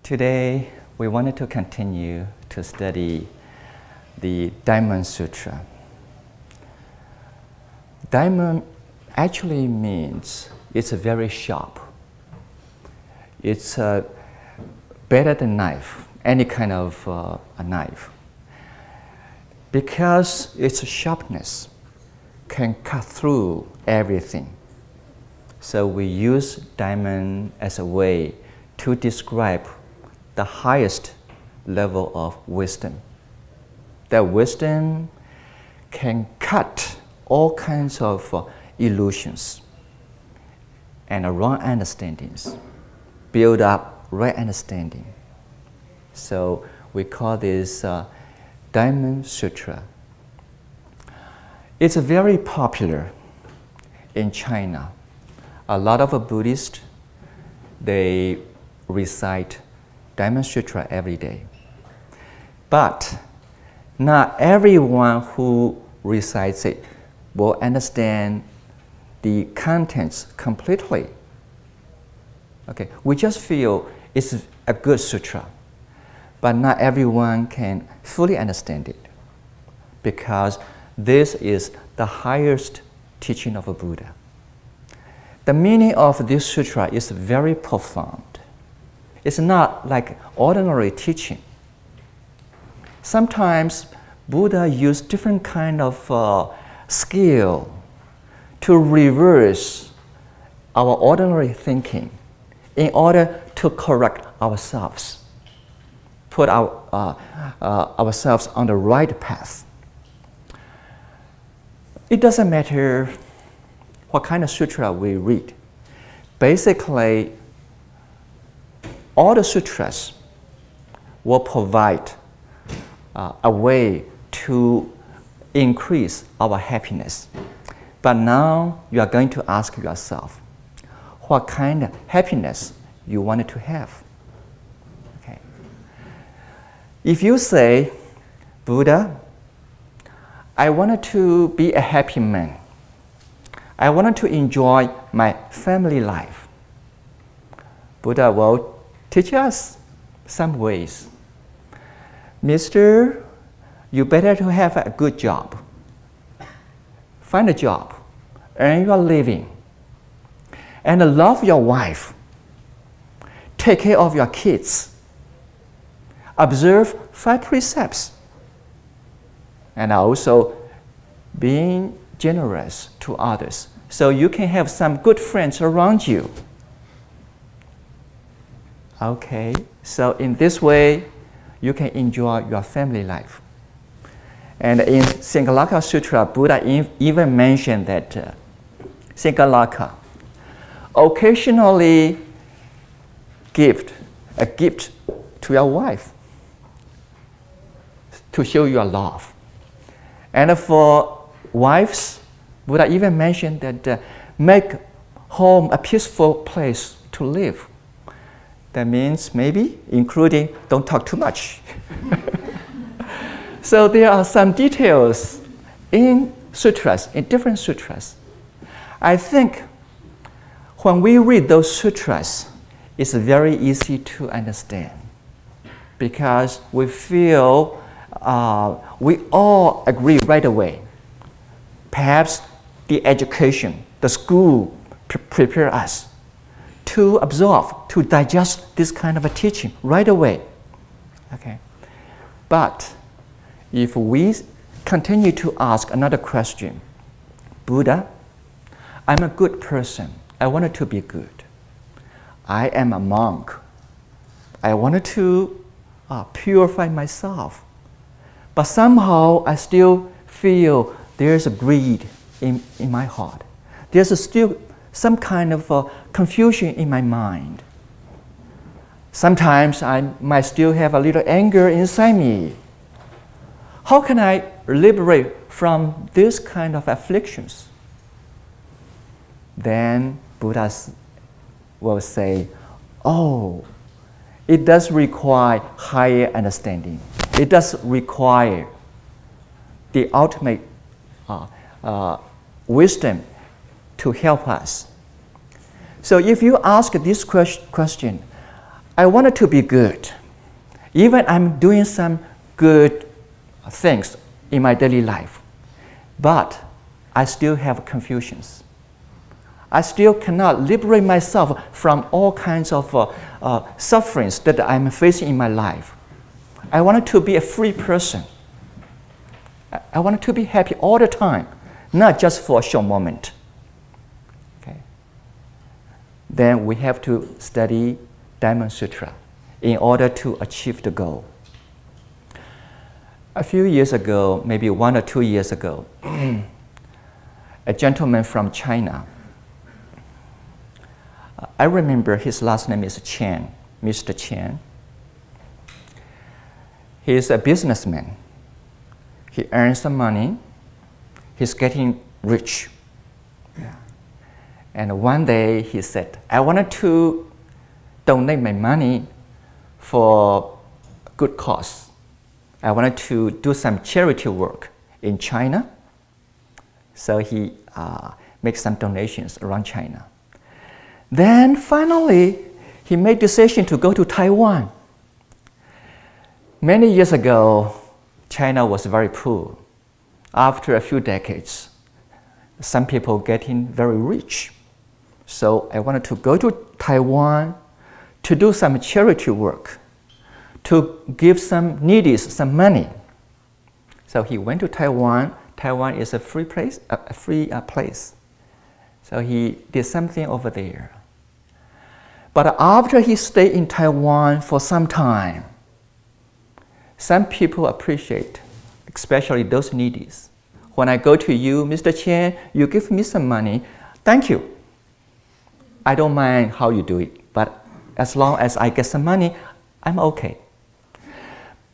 Today, we wanted to continue to study the Diamond Sutra. Diamond actually means it's very sharp. It's better than knife, any kind of a knife. Because its sharpness can cut through everything. So we use diamond as a way to describe the highest level of wisdom. That wisdom can cut all kinds of illusions and wrong understandings, build up right understanding. So we call this Diamond Sutra. It's very popular in China. A lot of Buddhists, they recite Diamond Sutra every day. But not everyone who recites it will understand the contents completely. Okay, we just feel it's a good sutra, but not everyone can fully understand it because this is the highest teaching of a Buddha. The meaning of this sutra is very profound. It's not like ordinary teaching. Sometimes Buddha used different kind of skill to reverse our ordinary thinking in order to correct ourselves, put ourselves on the right path. It doesn't matter what kind of sutra we read. Basically, all the sutras will provide a way to increase our happiness. But now you are going to ask yourself, what kind of happiness you wanted to have? Okay. If you say, Buddha, I wanted to be a happy man. I wanted to enjoy my family life. Buddha will teach us some ways. Mister, you better to have a good job. Find a job, earn your living, and love your wife. Take care of your kids. Observe 5 precepts. And also being generous to others so you can have some good friends around you. Okay, so in this way, you can enjoy your family life. And in Singalaka Sutra, Buddha even mentioned that Singalaka occasionally give a gift to your wife to show your love. And for wives, Buddha even mentioned that make home a peaceful place to live. That means maybe including don't talk too much. So there are some details in sutras, in different sutras. I think when we read those sutras, it's very easy to understand because we feel we all agree right away. Perhaps the education, the school prepare us to absorb, to digest this kind of a teaching right away. Okay. But if we continue to ask another question, Buddha, I'm a good person. I wanted to be good. I am a monk. I wanted to purify myself. But somehow I still feel there's a greed in my heart. There's still some kind of confusion in my mind. Sometimes I might still have a little anger inside me. How can I liberate from this kind of afflictions? Then Buddha will say, oh, it does require higher understanding. It does require the ultimate wisdom to help us. So if you ask this question, I wanted to be good. Even I'm doing some good things in my daily life, but I still have confusions. I still cannot liberate myself from all kinds of sufferings that I'm facing in my life. I wanted to be a free person. I wanted to be happy all the time, not just for a short moment. Okay. Then we have to study Diamond Sutra in order to achieve the goal. A few years ago, maybe 1 or 2 years ago, a gentleman from China, I remember his last name is Chen, Mr. Chen. He is a businessman. He earns some money. He's getting rich. Yeah. And one day he said, I wanted to donate my money for a good cause. I wanted to do some charity work in China. So he makes some donations around China. Then finally, he made the decision to go to Taiwan. Many years ago, China was very poor. After a few decades, some people getting very rich. So I wanted to go to Taiwan to do some charity work, to give some needy some money. So he went to Taiwan. Taiwan is a free place. So he did something over there. But after he stayed in Taiwan for some time, some people appreciate, especially those needies. When I go to you, Mr. Chen, you give me some money, thank you. I don't mind how you do it, but as long as I get some money, I'm okay.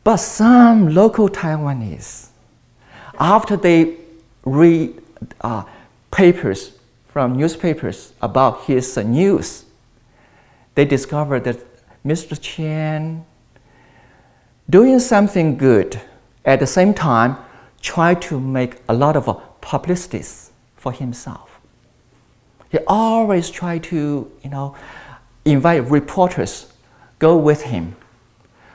But some local Taiwanese, after they read papers from newspapers about his news, they discovered that Mr. Chen doing something good at the same time try to make a lot of publicity for himself. He always tried to, invite reporters go with him.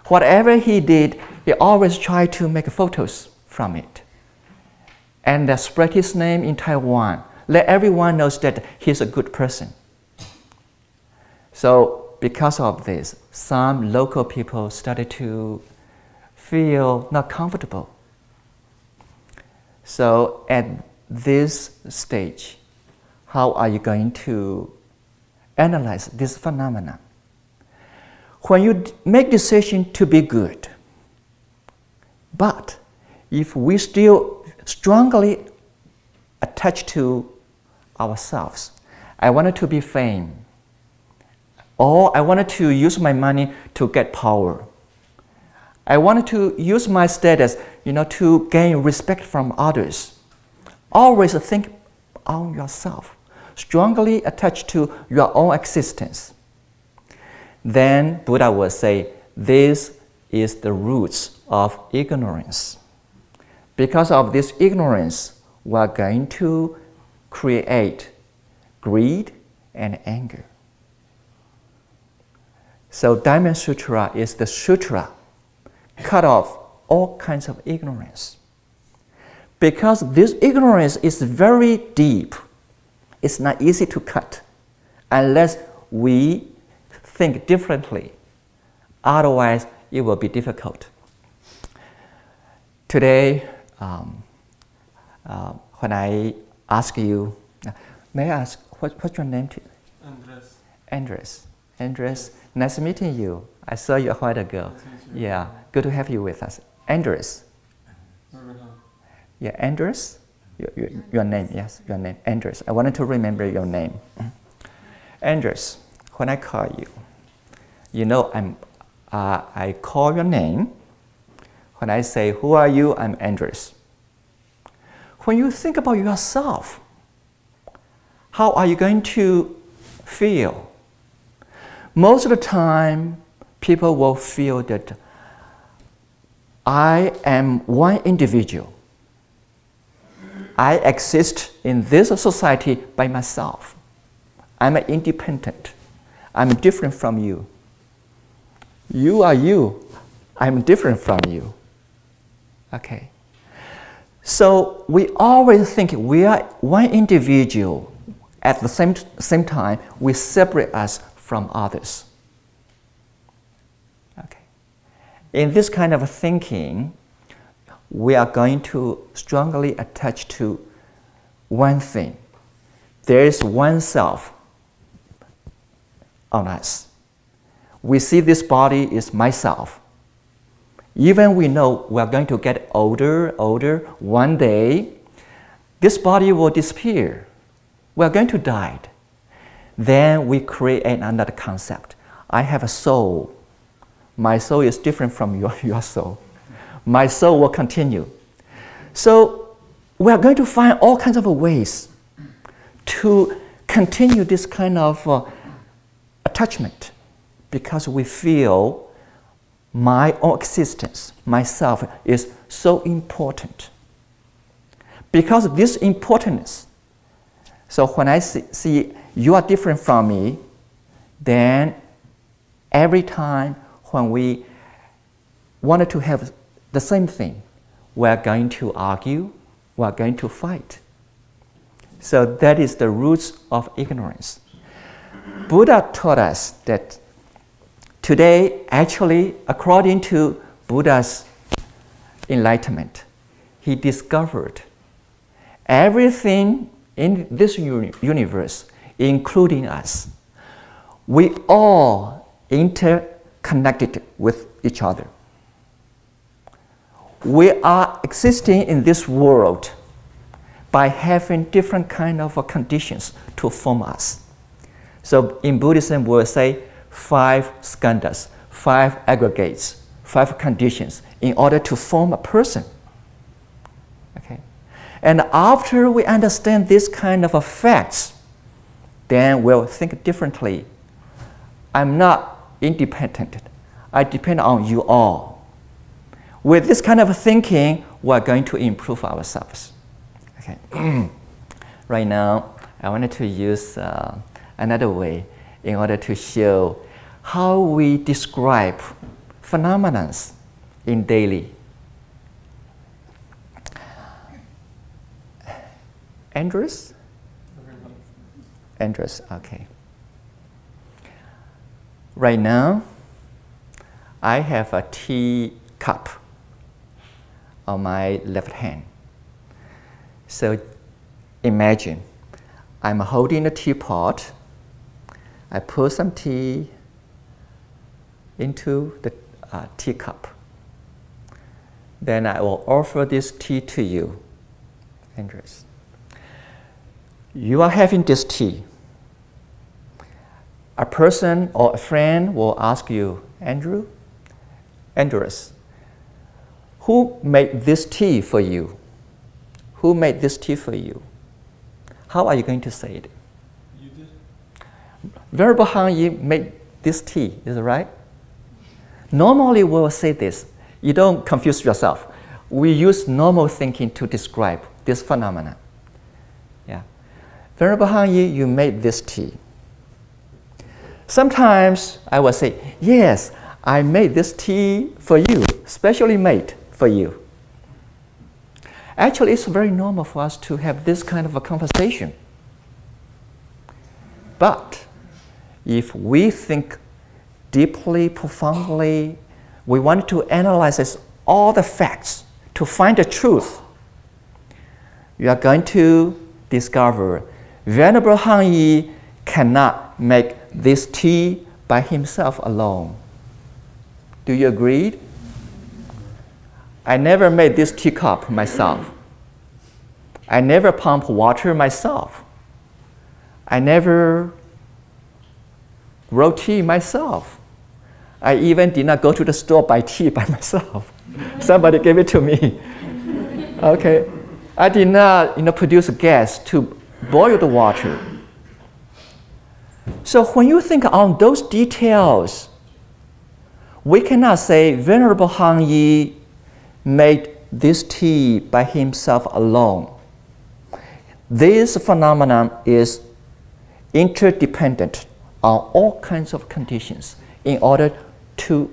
Whatever he did, he always tried to make photos from it and spread his name in Taiwan. Let everyone know that he's a good person. So because of this, some local people started to feel not comfortable. So at this stage, how are you going to analyze this phenomenon? When you make decision to be good, but if we still strongly attach to ourselves, I wanted to be fame, or I wanted to use my money to get power. I wanted to use my status, to gain respect from others. Always think on yourself, strongly attached to your own existence. Then Buddha will say, this is the roots of ignorance. Because of this ignorance, we are going to create greed and anger. So Diamond Sutra is the sutra cut off all kinds of ignorance. Because this ignorance is very deep, it's not easy to cut unless we think differently. Otherwise, it will be difficult. Today, when I ask you, may I ask, what's your name? Andres. Andres. Andres, nice meeting you. I saw you a while ago. Yeah, good to have you with us. Andres. Yeah, Andres? Your name, yes, your name. Andres. I wanted to remember your name. Andres, when I call you, I call your name. When I say, who are you? I'm Andres. When you think about yourself, how are you going to feel? Most of the time, people will feel that I am one individual. I exist in this society by myself. I'm independent. I'm different from you. You are you. I'm different from you. Okay. So we always think we are one individual. At the same time, we separate us from others. Okay. In this kind of thinking, we are going to strongly attach to one thing. There is one self on us. We see this body is myself. Even we know we are going to get older, one day, this body will disappear. We are going to die. Then we create another concept. I have a soul. My soul is different from your soul. My soul will continue. So we are going to find all kinds of ways to continue this kind of attachment because we feel my own existence, myself, is so important. Because of this importance, so when I see you are different from me, then every time when we wanted to have the same thing, we are going to argue, we are going to fight. So that is the roots of ignorance. Buddha taught us that today, actually, according to Buddha's enlightenment, he discovered everything in this universe, including us, we all interconnected with each other. We are existing in this world by having different kind of conditions to form us. So in Buddhism, we'll say 5 skandhas, 5 aggregates, 5 conditions in order to form a person. Okay? And after we understand this kind of facts, then we'll think differently. I'm not independent. I depend on you all. With this kind of thinking, we're going to improve ourselves. Okay. Right now, I wanted to use another way in order to show how we describe phenomena in daily. Andrews? Andrews, okay. Right now, I have a tea cup on my left hand. So imagine I'm holding a teapot. I pour some tea into the teacup. Then I will offer this tea to you, Andrews. You are having this tea. A person or a friend will ask you, Andrews, who made this tea for you? Who made this tea for you? How are you going to say it? You did. Venerable Han Yi made this tea, is it right? Normally we will say this. You don't confuse yourself. We use normal thinking to describe this phenomenon. Yeah. Venerable Han Yi, you made this tea. Sometimes I will say, yes, I made this tea for you, specially made for you. Actually, it's very normal for us to have this kind of a conversation. But if we think deeply, profoundly, we want to analyze all the facts to find the truth, you are going to discover Venerable Han Yi cannot make this tea by himself alone. Do you agree? I never made this teacup myself. I never pump water myself. I never wrote tea myself. I even did not go to the store buy tea by myself. Somebody gave it to me. Okay. I did not produce gas to boil the water. So when you think on those details, we cannot say Venerable Han Yi made this tea by himself alone. This phenomenon is interdependent on all kinds of conditions in order to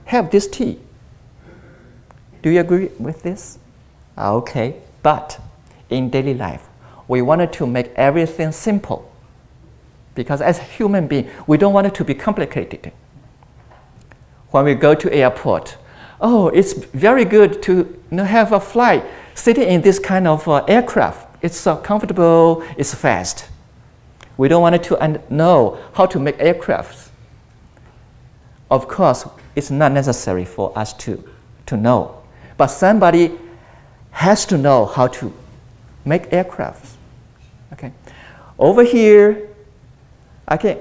have this tea. Do you agree with this? Okay, but in daily life, we wanted to make everything simple. Because as a human being, we don't want it to be complicated. When we go to airport, oh, it's very good to have a flight sitting in this kind of aircraft. It's so comfortable, it's fast. We don't want it to know how to make aircrafts. Of course, it's not necessary for us to know. But somebody has to know how to make aircrafts. Okay. Over here, okay,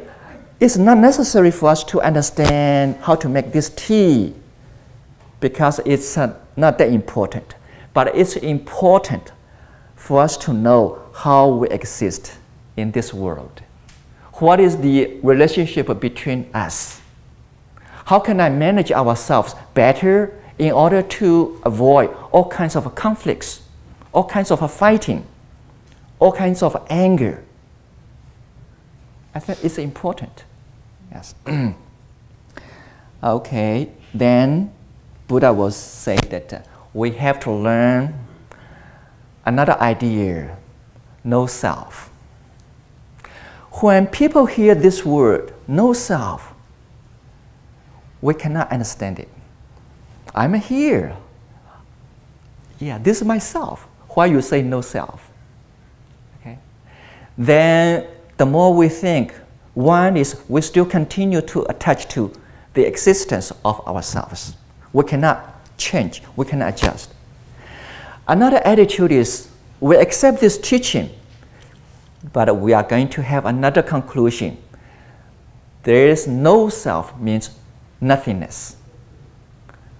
it's not necessary for us to understand how to make this tea because it's not that important. But it's important for us to know how we exist in this world. What is the relationship between us? How can I manage ourselves better in order to avoid all kinds of conflicts, all kinds of fighting, all kinds of anger? I think it's important. Yes. Okay, then Buddha will say that we have to learn another idea, no self. When people hear this word, no self, we cannot understand it. I'm here. Yeah, this is myself. Why you say no self? Okay. Then the more we think, one is we still continue to attach to the existence of ourselves. We cannot change, we cannot adjust. Another attitude is we accept this teaching, but we are going to have another conclusion. There is no self means nothingness.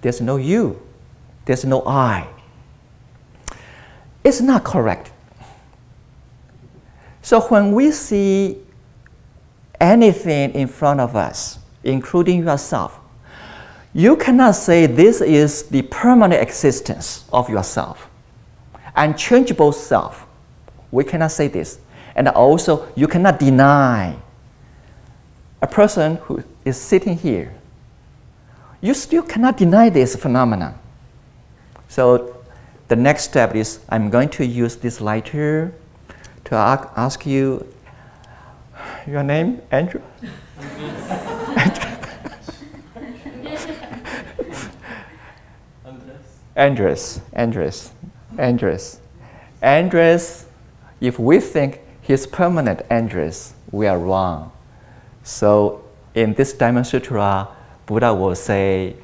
There's no you. There's no I. It's not correct. So when we see anything in front of us, including yourself, you cannot say this is the permanent existence of yourself, unchangeable self. We cannot say this. And also, you cannot deny a person who is sitting here. You still cannot deny this phenomenon. So the next step is I'm going to use this lighter to ask you your name, Andrew? Andres, if we think he's permanent Andres, we are wrong. So in this Diamond Sutra, Buddha will say,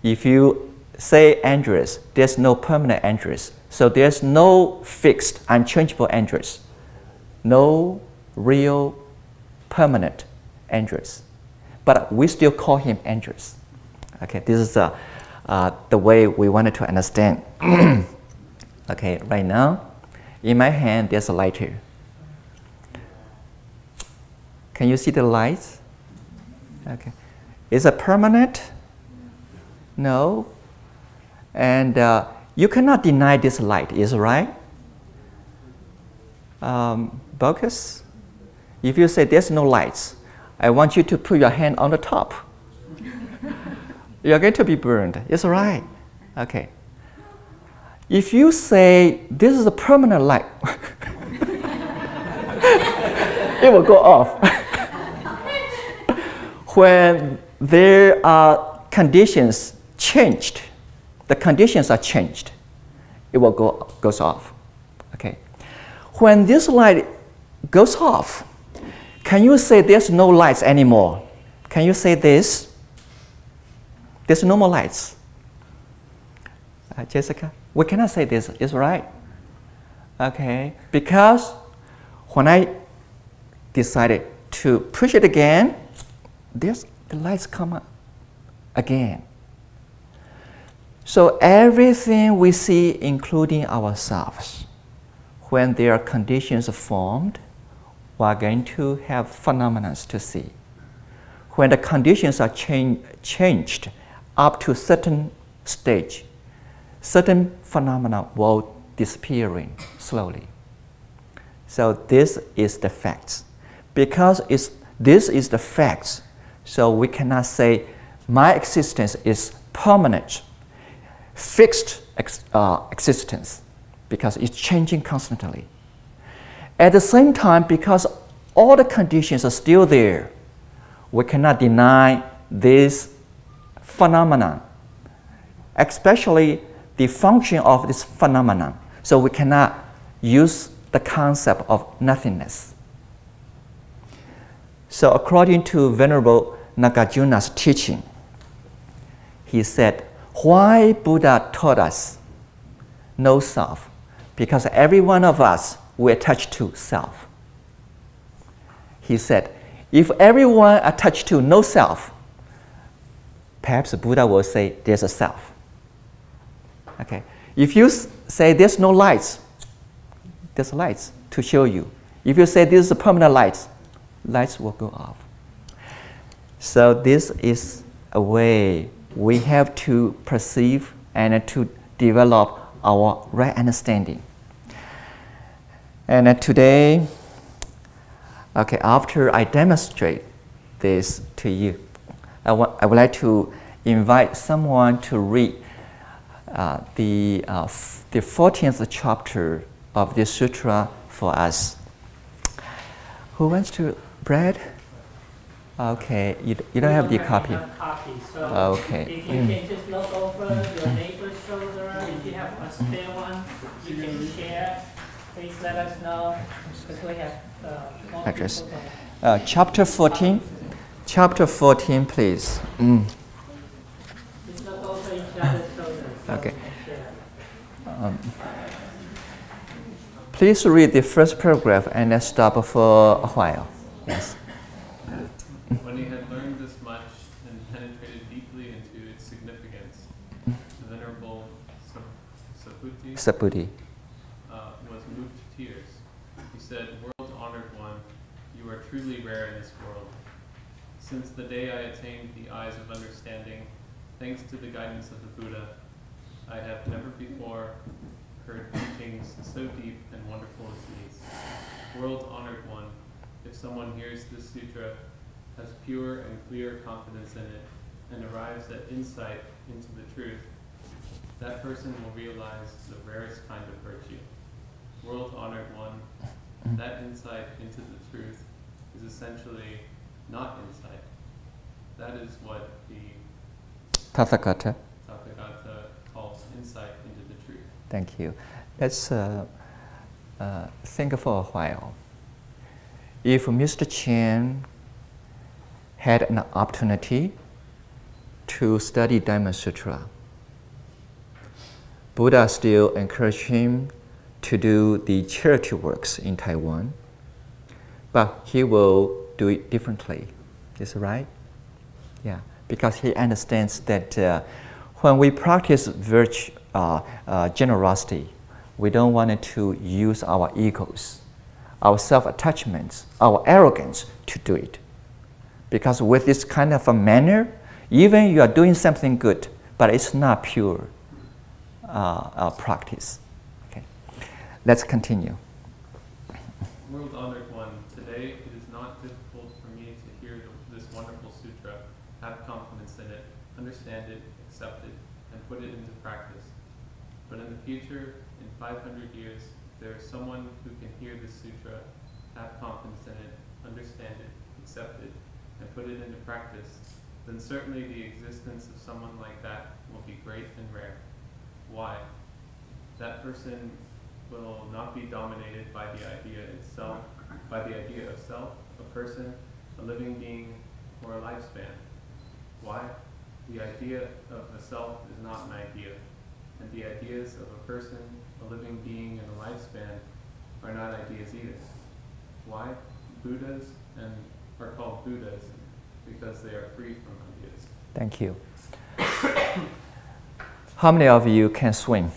if you say Andres, there's no permanent Andres. So there's no fixed, unchangeable Andres. No real permanent Andres. But we still call him Andres. Okay, this is the way we wanted to understand. Okay, right now, in my hand, there's a lighter. Can you see the lights? Okay. Is it permanent? No. And you cannot deny this light, is it right? Bocus? If you say there's no lights, I want you to put your hand on the top. You're going to be burned, is it right? Okay. If you say this is a permanent light, it will go off. When there are conditions changed, the conditions are changed, it will goes off. Okay. When this light goes off, can you say there's no lights anymore? Can you say this? There's no more lights. Jessica, we cannot say this, is right? Okay, because when I decided to push it again, the lights come up again. So everything we see, including ourselves, when there are conditions formed, we are going to have phenomena to see. When the conditions are changed up to a certain stage, certain phenomena will disappearing slowly. So this is the facts. Because this is the facts, so we cannot say my existence is permanent, fixed existence, because it's changing constantly. At the same time, because all the conditions are still there, we cannot deny this phenomenon, especially the function of this phenomenon. So we cannot use the concept of nothingness. So according to Venerable Nagarjuna's teaching, he said, why Buddha taught us no self? Because every one of us will attach to self. He said, if everyone attached to no self, perhaps Buddha will say there's a self. Okay. If you say there's no lights, there's lights to show you. If you say this is a permanent light, lights will go off. So this is a way we have to perceive and to develop our right understanding. And today, okay, after I demonstrate this to you, I would like to invite someone to read the 14th chapter of this sutra for us. Who wants to, Brad? Okay, you don't have the copy. So okay. If you can just look over your neighbor's shoulder, if you have a spare one, you can share. Please let us know, because we have more Address. people. Chapter 14. Chapter 14, please. Just look over each other's shoulders. So Okay. we can share. Please read the first paragraph and then stop for a while. Yes. When he had learned this much and penetrated deeply into its significance, the Venerable Saputi. Was moved to tears. He said, "World-honored one, you are truly rare in this world. Since the day I attained the eyes of understanding, thanks to the guidance of the Buddha, I have never before heard teachings so deep and wonderful as these. World-honored one, if someone hears this sutra, has pure and clear confidence in it, and arrives at insight into the truth, that person will realize the rarest kind of virtue. World-honored one, that insight into the truth is essentially not insight. That is what the Tathagata. Tathagata calls insight into the truth." Thank you. Let's think for a while. If Mr. Chen had an opportunity to study Dhamma Sutra, Buddha still encouraged him to do the charity works in Taiwan, but he will do it differently. Is that right? Yeah, because he understands that when we practice virtue, generosity, we don't want to use our egos, our self-attachments, our arrogance to do it. Because with this kind of a manner, even you are doing something good, but it's not pure practice. Okay, let's continue. World-honored one, today it is not difficult for me to hear this wonderful sutra, have confidence in it, understand it, accept it, and put it into practice. But in the future, in 500 years, if there is someone who can hear this sutra, have confidence in it, understand it, accept it, and put it into practice, then certainly the existence of someone like that will be great and rare. Why? That person will not be dominated by the idea itself, by the idea of self, a person, a living being, or a lifespan. Why? The idea of a self is not an idea, and the ideas of a person, a living being, and a lifespan are not ideas either. Why? Buddhas are called Buddhas because they are free from ideas. Thank you. How many of you can swim?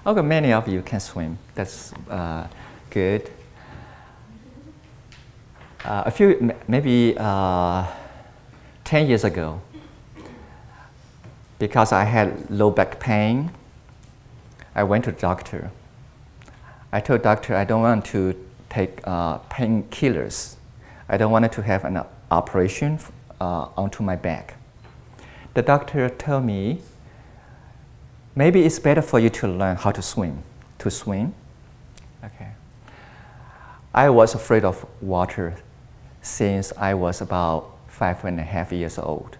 Okay, many of you can swim. That's good. A few, maybe 10 years ago, because I had low back pain, I went to the doctor. I told the doctor I don't want to take painkillers. I don't want to have an operation onto my back. The doctor told me, maybe it's better for you to learn how to swim. To swim? Okay. I was afraid of water since I was about 5.5 years old.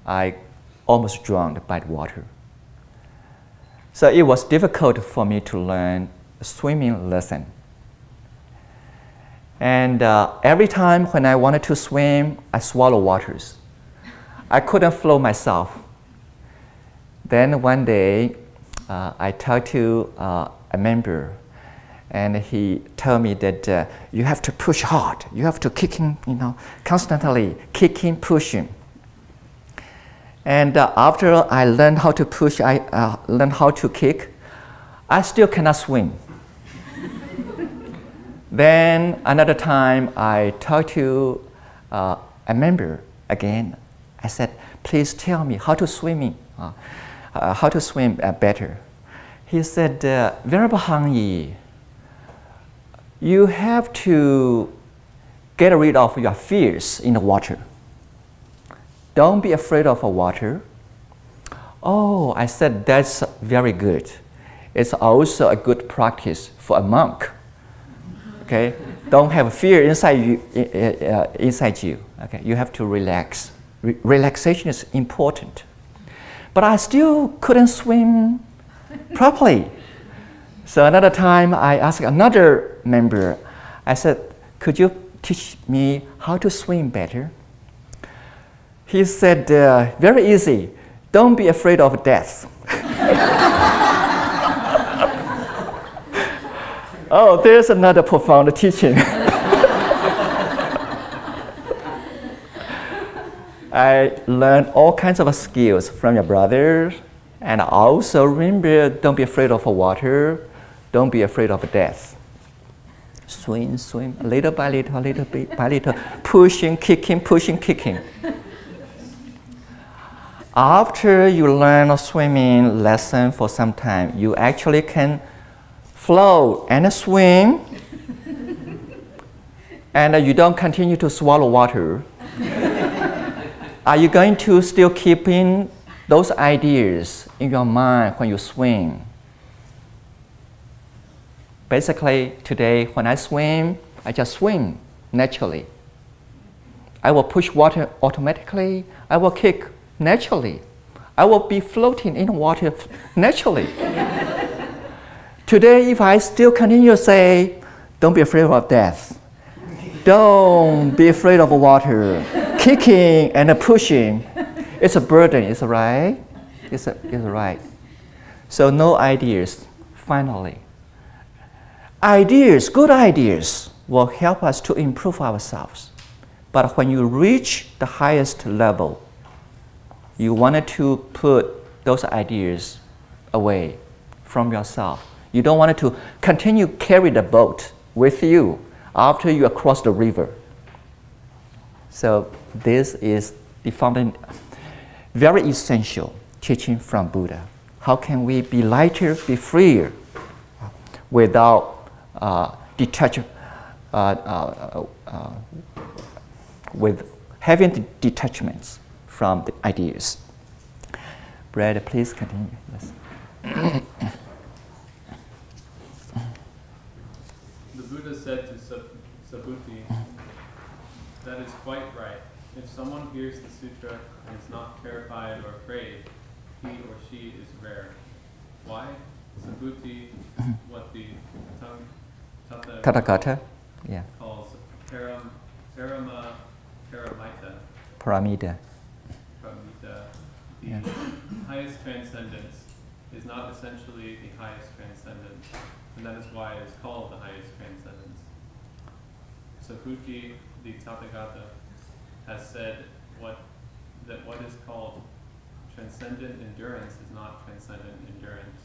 I almost drowned by the water. So it was difficult for me to learn a swimming lesson. And every time when I wanted to swim, I swallowed waters. I couldn't float myself. Then one day, I talked to a member, and he told me that you have to push hard. You have to kicking, constantly kicking, pushing. And after I learned how to push, I learned how to kick, I still cannot swim. Then another time, I talked to a member again. I said, please tell me how to swim better. He said, Venerable Hang Yi, you have to get rid of your fears in the water. Don't be afraid of the water. Oh, I said, that's very good. It's also a good practice for a monk. Okay? Don't have fear inside you. Okay? You have to relax. Relaxation is important. But I still couldn't swim properly. So another time I asked another member, I said, could you teach me how to swim better? He said, very easy. Don't be afraid of death. Oh, there's another profound teaching. I learned all kinds of skills from your brother, and I also remember, don't be afraid of water, don't be afraid of death. Swim, swim, little by little, little bit by little, pushing, kicking, pushing, kicking. After you learn a swimming lesson for some time, you actually can float and swim, and you don't continue to swallow water. Are you going to still keeping those ideas in your mind when you swim? Basically, today when I swim, I just swim naturally. I will push water automatically. I will kick naturally. I will be floating in water naturally. Today, if I still continue to say, don't be afraid of death, don't be afraid of water, kicking and pushing, it's a burden, it's right? It's right. So no ideas, finally. Ideas, good ideas, will help us to improve ourselves. But when you reach the highest level, you wanted to put those ideas away from yourself. You don't want to continue carry the boat with you after you cross the river. So this is the fundamental, very essential teaching from Buddha. How can we be lighter, be freer, without with having detachments from the ideas? Brad, please continue. Yes. The Buddha said to Subhuti, that is quite right. If someone hears the sutra and is not terrified or afraid, he or she is rare. Why? Subhuti, what the Tathagata, yeah, calls Paramita. The Yeah. highest transcendence is not essentially the highest transcendence, and that is why it is called the highest transcendence. Subhuti, the Tathagata, has said that what is called transcendent endurance is not transcendent endurance.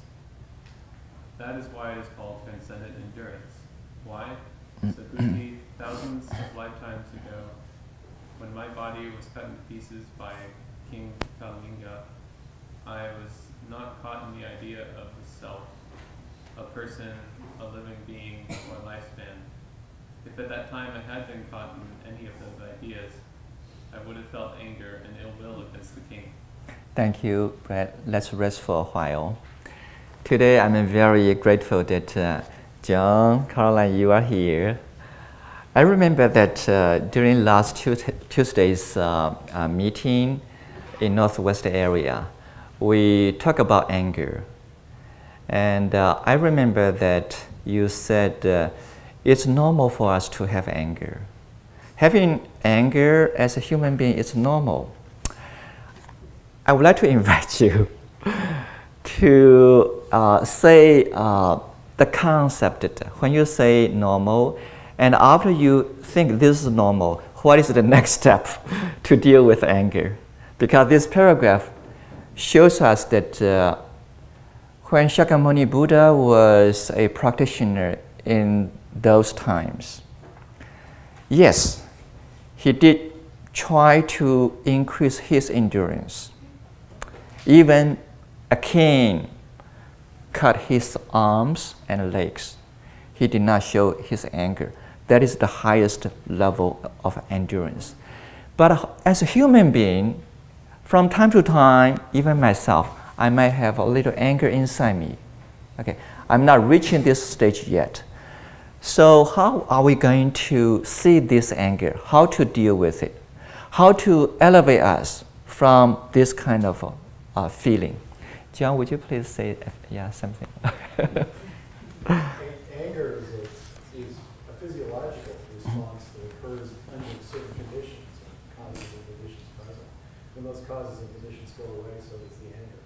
That is why it is called transcendent endurance. Why? Subhuti, thousands of lifetimes ago, when my body was cut into pieces by King Kalinga, I was not caught in the idea of the self, a person, a living being, or lifespan. If at that time I had been caught in any of those ideas, I would have felt anger and ill will against the king. Thank you, Brett. Let's rest for a while. Today, I'm very grateful that John, Caroline, you are here. I remember that during last Tuesday's meeting in Northwest area, we talked about anger. And I remember that you said it's normal for us to have anger. Having anger as a human being is normal. I would like to invite you to say the concept that when you say normal, and after you think this is normal, what is the next step to deal with anger? Because this paragraph shows us that when Shakyamuni Buddha was a practitioner in those times, yes, he did try to increase his endurance. Even a king cut his arms and legs. He did not show his anger. That is the highest level of endurance. But as a human being, from time to time, even myself, I might have a little anger inside me. Okay, I'm not reaching this stage yet. So how are we going to see this anger? How to deal with it? How to elevate us from this kind of feeling? John, would you please say something? Anger is a physiological response that occurs under certain conditions and causes and conditions present. When those causes and conditions go away, so does the anger.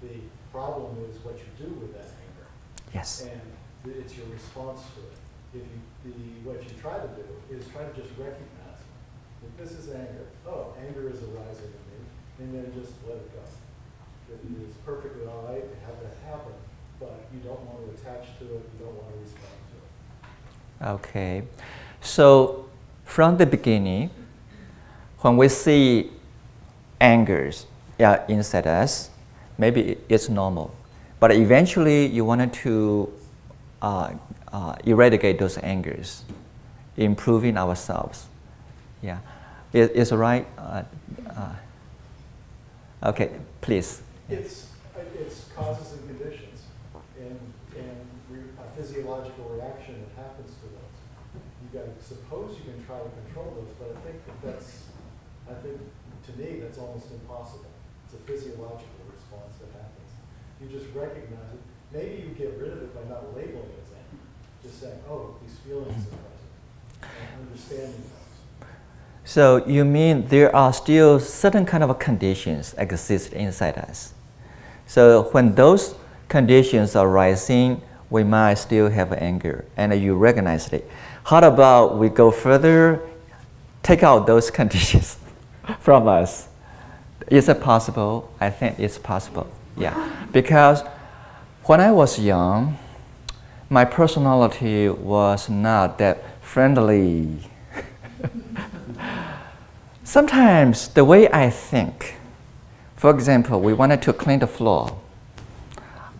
The problem is what you do with that anger. Yes. And it's your response to it. What you try to do is try to just recognize that this is anger. Oh, anger is arising in me, and then just let it go. It is perfectly all right to have that happen, but you don't want to attach to it, you don't want to respond to it. Okay. So from the beginning, when we see angers inside us, maybe it's normal. But eventually you wanted to eradicate those angers, improving ourselves. Yeah. Is right? Okay, please. It's causes and conditions, and a physiological reaction that happens to those. You got to suppose you can try to control those, but I think to me that's almost impossible. It's a physiological response that happens. You just recognize it. Maybe you get rid of it by not labeling it as anger. Just saying, oh, these feelings are present, and understanding those. So you mean there are still certain kind of conditions exist inside us. So when those conditions are rising, we might still have anger, and you recognize it. How about we go further, take out those conditions from us? Is it possible? I think it's possible. Yeah, because when I was young, my personality was not that friendly. Sometimes the way I think, for example, we wanted to clean the floor.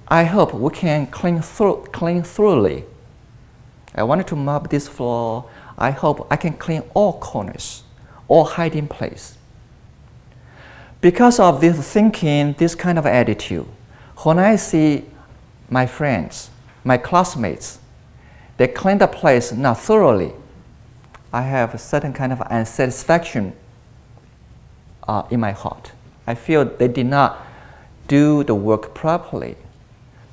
I hope we can clean thoroughly. I wanted to mop this floor. I hope I can clean all corners, all hiding place. Because of this thinking, this kind of attitude, when I see my friends, my classmates, they clean the place not thoroughly, I have a certain kind of unsatisfaction in my heart. I feel they did not do the work properly.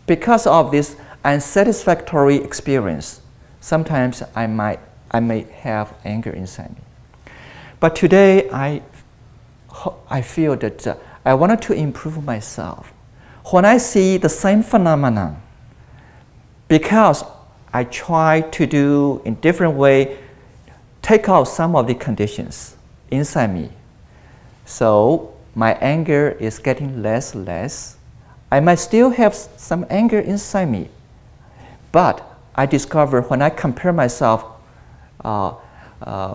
Because of this unsatisfactory experience, sometimes I may have anger inside me. But today, I feel that I wanted to improve myself. When I see the same phenomenon, because I try to do in different way, take out some of the conditions inside me. So my anger is getting less. I might still have some anger inside me, but I discover when I compare myself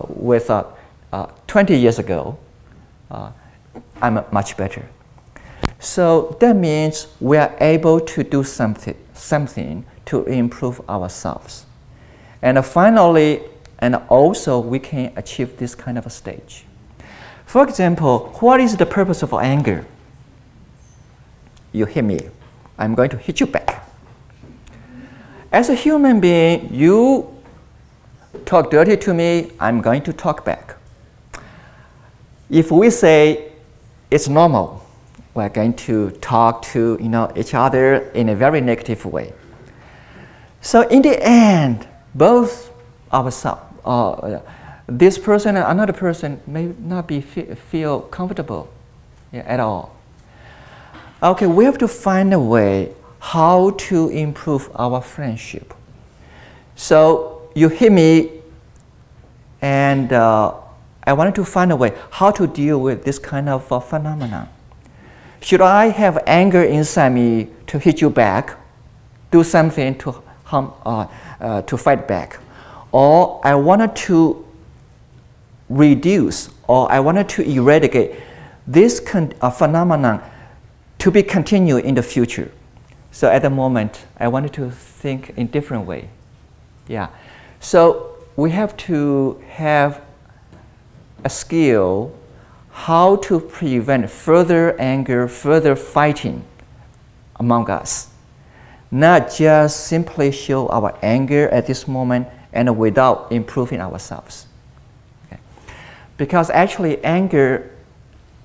with 20 years ago, I'm much better. So that means we are able to do something to improve ourselves. And finally, and also we can achieve this kind of a stage. For example, what is the purpose of anger? You hit me, I'm going to hit you back. As a human being, you talk dirty to me, I'm going to talk back. If we say it's normal, we're going to talk to each other in a very negative way. So in the end, both ourselves, this person and another person may not feel comfortable at all. Okay, we have to find a way how to improve our friendship. So you hit me, and I wanted to find a way how to deal with this kind of phenomenon. Should I have anger inside me to hit you back, do something to to fight back, or I wanted to reduce, or I wanted to eradicate this phenomenon to be continued in the future. So at the moment, I wanted to think in different way. Yeah. So we have to have a skill how to prevent further anger, further fighting among us. Not just simply show our anger at this moment and without improving ourselves. Okay. Because actually anger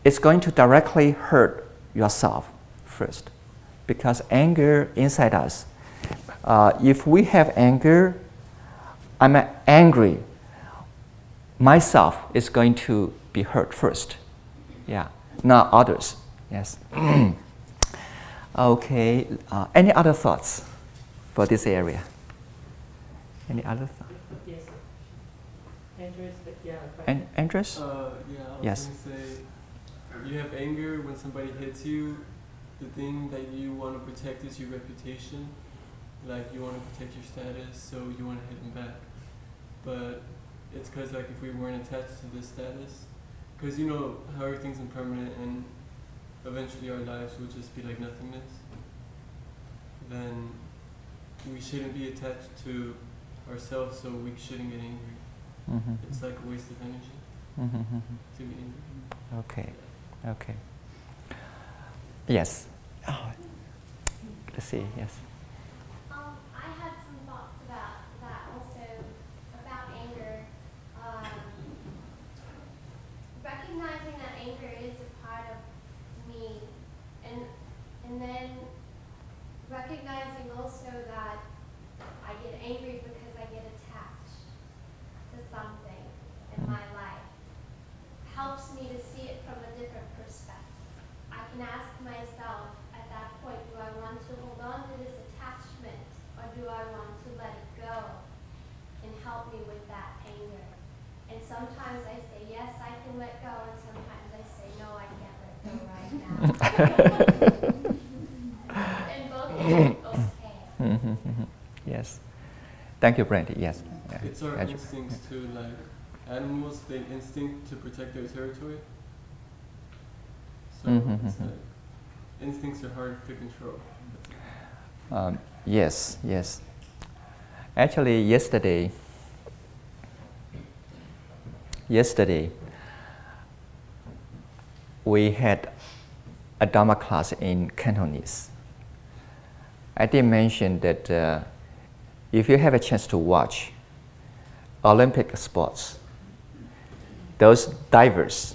is going to directly hurt yourself first. Because anger inside us, if we have anger, I'm angry, myself is going to be hurt first. Yeah, not others. Yes. Okay, any other thoughts for this area? Any other thoughts? Yes. Andres, yeah. Andres? Yeah, I was Yes. going to say, you have anger when somebody hits you. The thing that you want to protect is your reputation. Like, you want to protect your status, so you want to hit them back. But it's because, like, if we weren't attached to this status, because you know how everything's impermanent and eventually our lives will just be like nothingness, then we shouldn't be attached to ourselves, so we shouldn't get angry. Mm-hmm. It's like a waste of energy Mm-hmm. to be angry. Okay, okay. Yes. Oh. Let's see, yes. I had some thoughts about that also, about anger. Recognizing that anger is a part of me, and then recognizing also that I get angry because I get attached to something in my life helps me to see it from a different perspective. I can ask myself at that point, do I want to hold on to this attachment, or do I want to let it go and help me with that anger? And sometimes I say, yes, I can let go, and sometimes I say, no, I can't let go right now. And both are okay. Yes. Thank you, Brandy. Yes. It's our instincts too, like animals, they instinct to protect their territory. So it's like, instincts are hard to control. Yes, yes. Actually, yesterday, we had a Dharma class in Cantonese. I did mention that if you have a chance to watch Olympic sports, those divers,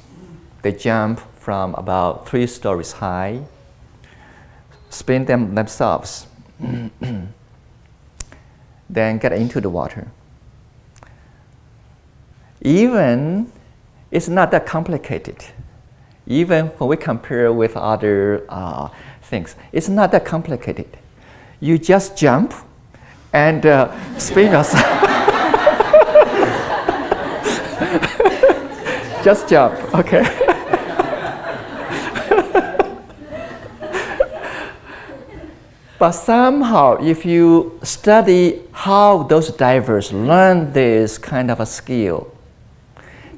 they jump from about 3 stories high, spin themselves, then get into the water. Even, it's not that complicated. Even when we compare with other things, it's not that complicated. You just jump and spin yourself. Just jump, okay? But somehow, if you study how those divers learn this kind of a skill,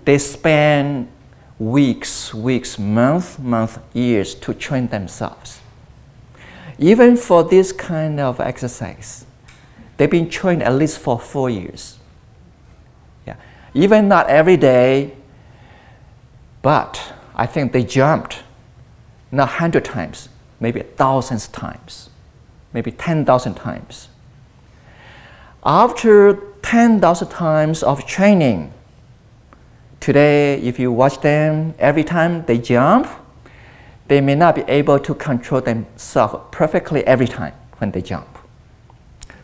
they spend weeks, months, years to train themselves. Even for this kind of exercise, they've been trained at least for 4 years. Yeah. Even not every day, But I think they jumped not 100 times, maybe thousands times, maybe 10,000 times. After 10,000 times of training, today, if you watch them, every time they jump, they may not be able to control themselves perfectly every time when they jump.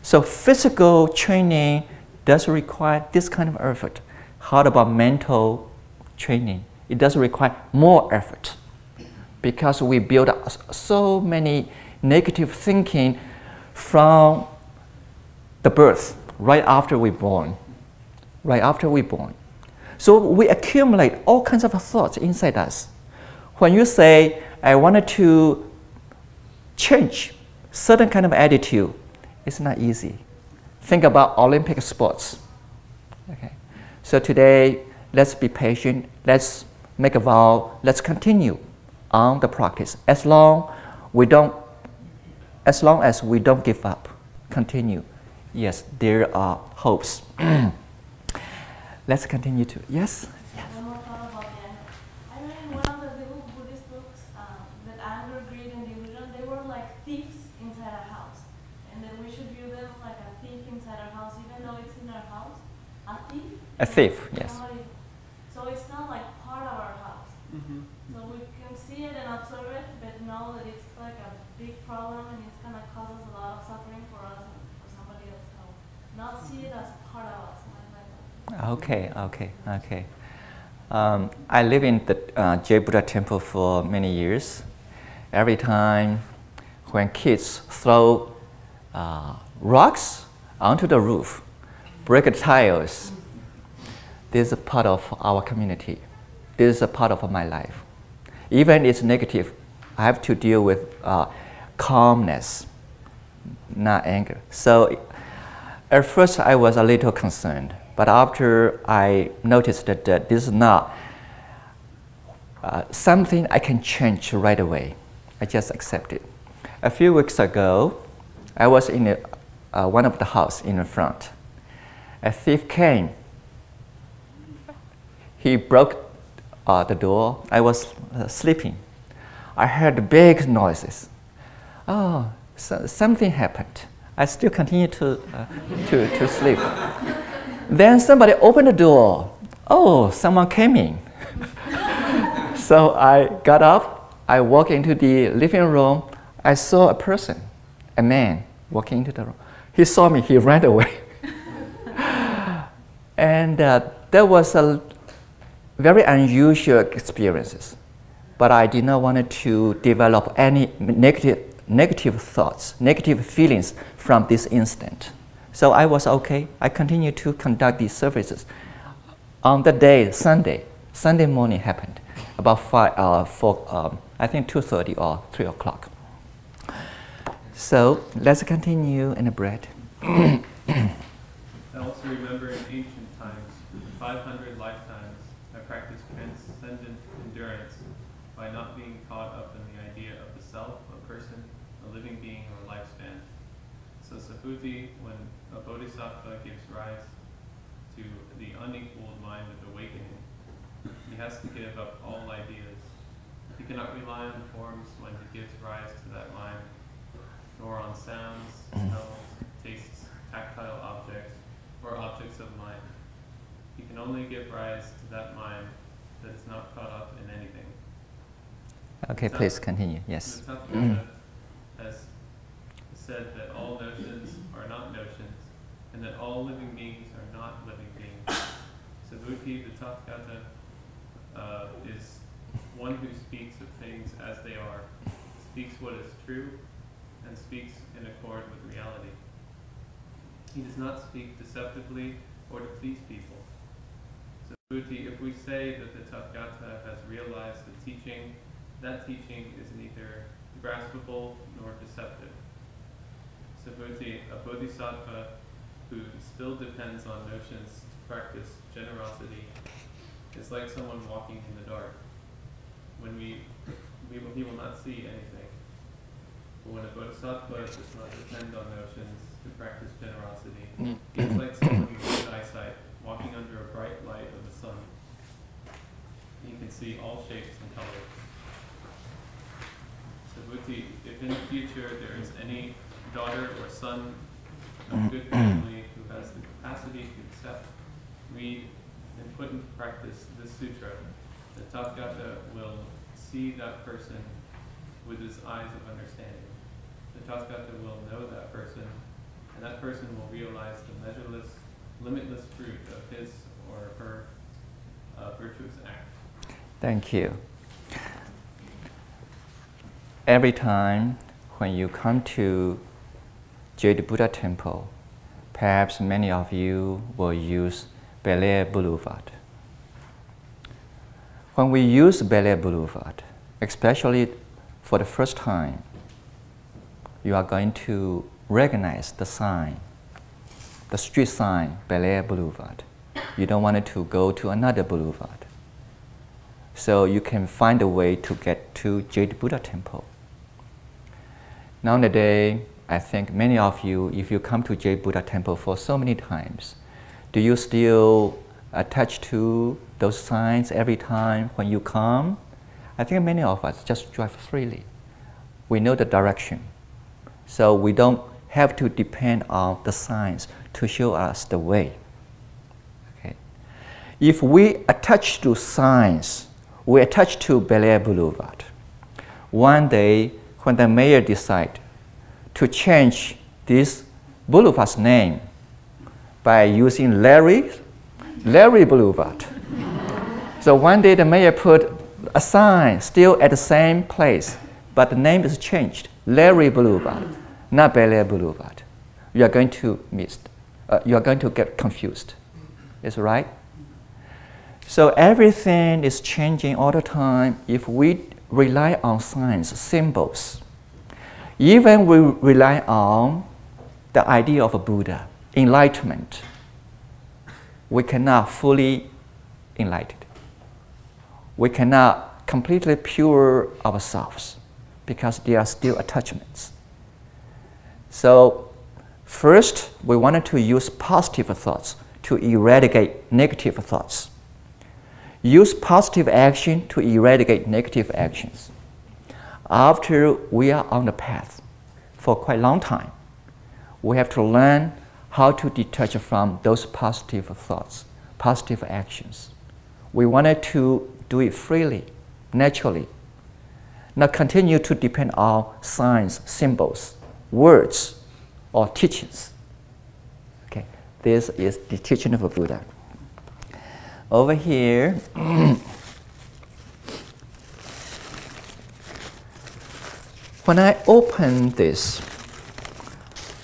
So physical training does require this kind of effort. How about mental training? It does require more effort because we build up so many negative thinking from the birth, right after we're born. Right after we're born. So we accumulate all kinds of thoughts inside us. When you say, I wanted to change certain kind of attitude, it's not easy. Think about Olympic sports. Okay. So today, let's be patient. Let's make a vow. Let's continue on the practice. As long as we don't give up, continue. Yes, there are hopes. Let's continue to, yes? One more thought about the anger. I read in one of the little Buddhist books that anger, greed, and delusion, they were like thieves inside our house. And that we should view them like a thief inside our house, even though it's in our house. A thief? A thief, yes. So it's not like part of our house. So we can see it and observe it, but know that it's like a big problem and it's going to cause us a lot of suffering for us and for somebody else. So not see it as part of us. Okay. I live in the Jade Buddha temple for many years. Every time when kids throw rocks onto the roof, break the tiles, this is a part of our community. This is a part of my life. Even it's negative, I have to deal with calmness, not anger. So at first I was a little concerned. But after I noticed that this is not something I can change right away, I just accept it. A few weeks ago, I was in one of the house in the front. A thief came. He broke the door. I was sleeping. I heard big noises. Oh, so something happened. I still continue to sleep. Then somebody opened the door. Oh, someone came in. So I got up. I walked into the living room. I saw a person, a man, walking into the room. He saw me. He ran away. And that was a very unusual experiences. But I did not want to develop any negative thoughts, negative feelings from this instant. So I was okay. I continued to conduct these services. On the day, Sunday morning happened, about 2:30 or 3 o'clock. So let's continue in the bread. I also remember in ancient times, 500 lifetimes, I practiced transcendent endurance by not being caught up in the idea of the self, a person, a living being, or lifespan. So Subhuti, when a bodhisattva gives rise to the unequaled mind of awakening, he has to give up all ideas. He cannot rely on forms when he gives rise to that mind, nor on sounds, smells, tastes, tactile objects, or objects of mind. He can only give rise to that mind that is not caught up in anything. Okay, please continue. Yes. The Tathagata has said that all notions are not notions, and that all living beings are not living beings. Subhuti, the Tathagata, is one who speaks of things as they are, speaks what is true, and speaks in accord with reality. He does not speak deceptively or to please people. Subhuti, if we say that the Tathagata has realized the teaching, that teaching is neither graspable nor deceptive. Subhuti, a bodhisattva who still depends on notions to practice generosity, is like someone walking in the dark. When he will not see anything. But when a bodhisattva does not depend on notions to practice generosity, he is like someone with good eyesight walking under a bright light of the sun. He can see all shapes and colors. So Buddhi, if in the future there is any daughter or son of a good family who has the capacity to accept, read, and put into practice this sutra, the Tathagata will see that person with his eyes of understanding. The Tathagata will know that person, and that person will realize the measureless, limitless fruit of his or her virtuous act. Thank you. Every time when you come to Jade Buddha Temple, perhaps many of you will use Bel Air Boulevard. When we use Bel Air Boulevard, especially for the first time, you are going to recognize the sign, the street sign, Bel Air Boulevard. You don't want to go to another boulevard. So you can find a way to get to Jade Buddha Temple. Nowadays, I think many of you, if you come to Jade Buddha Temple for so many times, do you still attach to those signs every time when you come? I think many of us just drive freely. We know the direction. So we don't have to depend on the signs to show us the way. Okay. If we attach to signs, we attach to Bel Air Boulevard. One day, when the mayor decides to change this boulevard's name by using Larry Boulevard. So one day the mayor put a sign still at the same place, but the name is changed, Larry Boulevard, not Bel Air Boulevard. You are going to miss, you are going to get confused. Is that right? So everything is changing all the time if we rely on signs, symbols. Even we rely on the idea of a Buddha, enlightenment, we cannot fully enlighten. We cannot completely pure ourselves because there are still attachments. So first, we wanted to use positive thoughts to eradicate negative thoughts. Use positive action to eradicate negative actions. After we are on the path for quite a long time, we have to learn how to detach from those positive thoughts, positive actions. We wanted to do it freely, naturally, not continue to depend on signs, symbols, words, or teachings. Okay, this is the teaching of a Buddha. Over here, when I open this,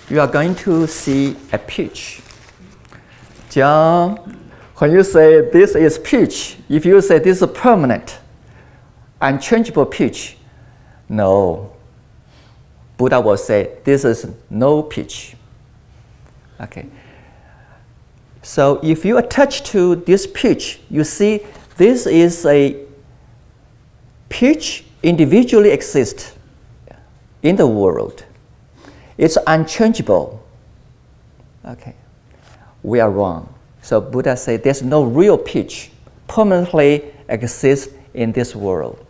you are going to see a peach. John, when you say this is peach, if you say this is permanent, unchangeable peach, no. Buddha will say this is no peach. Okay. So if you attach to this peach, you see this is a peach individually exists in the world. It's unchangeable. Okay. We are wrong. So Buddha said there's no real peach permanently exists in this world.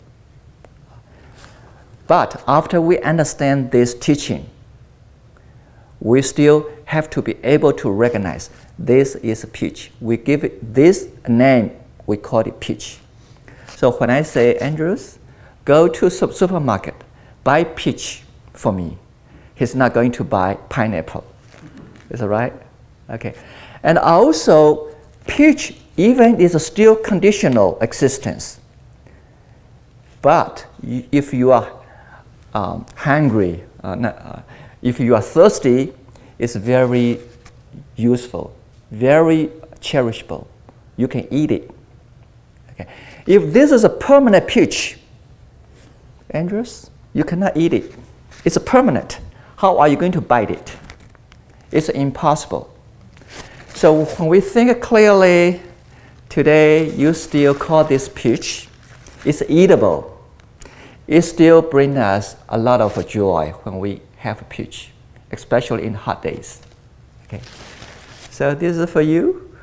But after we understand this teaching, we still have to be able to recognize this is a peach. We give it this name, we call it peach. So when I say, Andrews, go to supermarket, buy peach for me, he's not going to buy pineapple. Is that right? Okay. And also, peach even is a still conditional existence. But if you are hungry, if you are thirsty, it's very useful, very cherishable. You can eat it. Okay. If this is a permanent peach, Andrews, you cannot eat it. It's a permanent. How are you going to bite it? It's impossible. So when we think clearly, today you still call this peach. It's eatable. It still brings us a lot of joy when we have a peach, especially in hot days. Okay. So this is for you.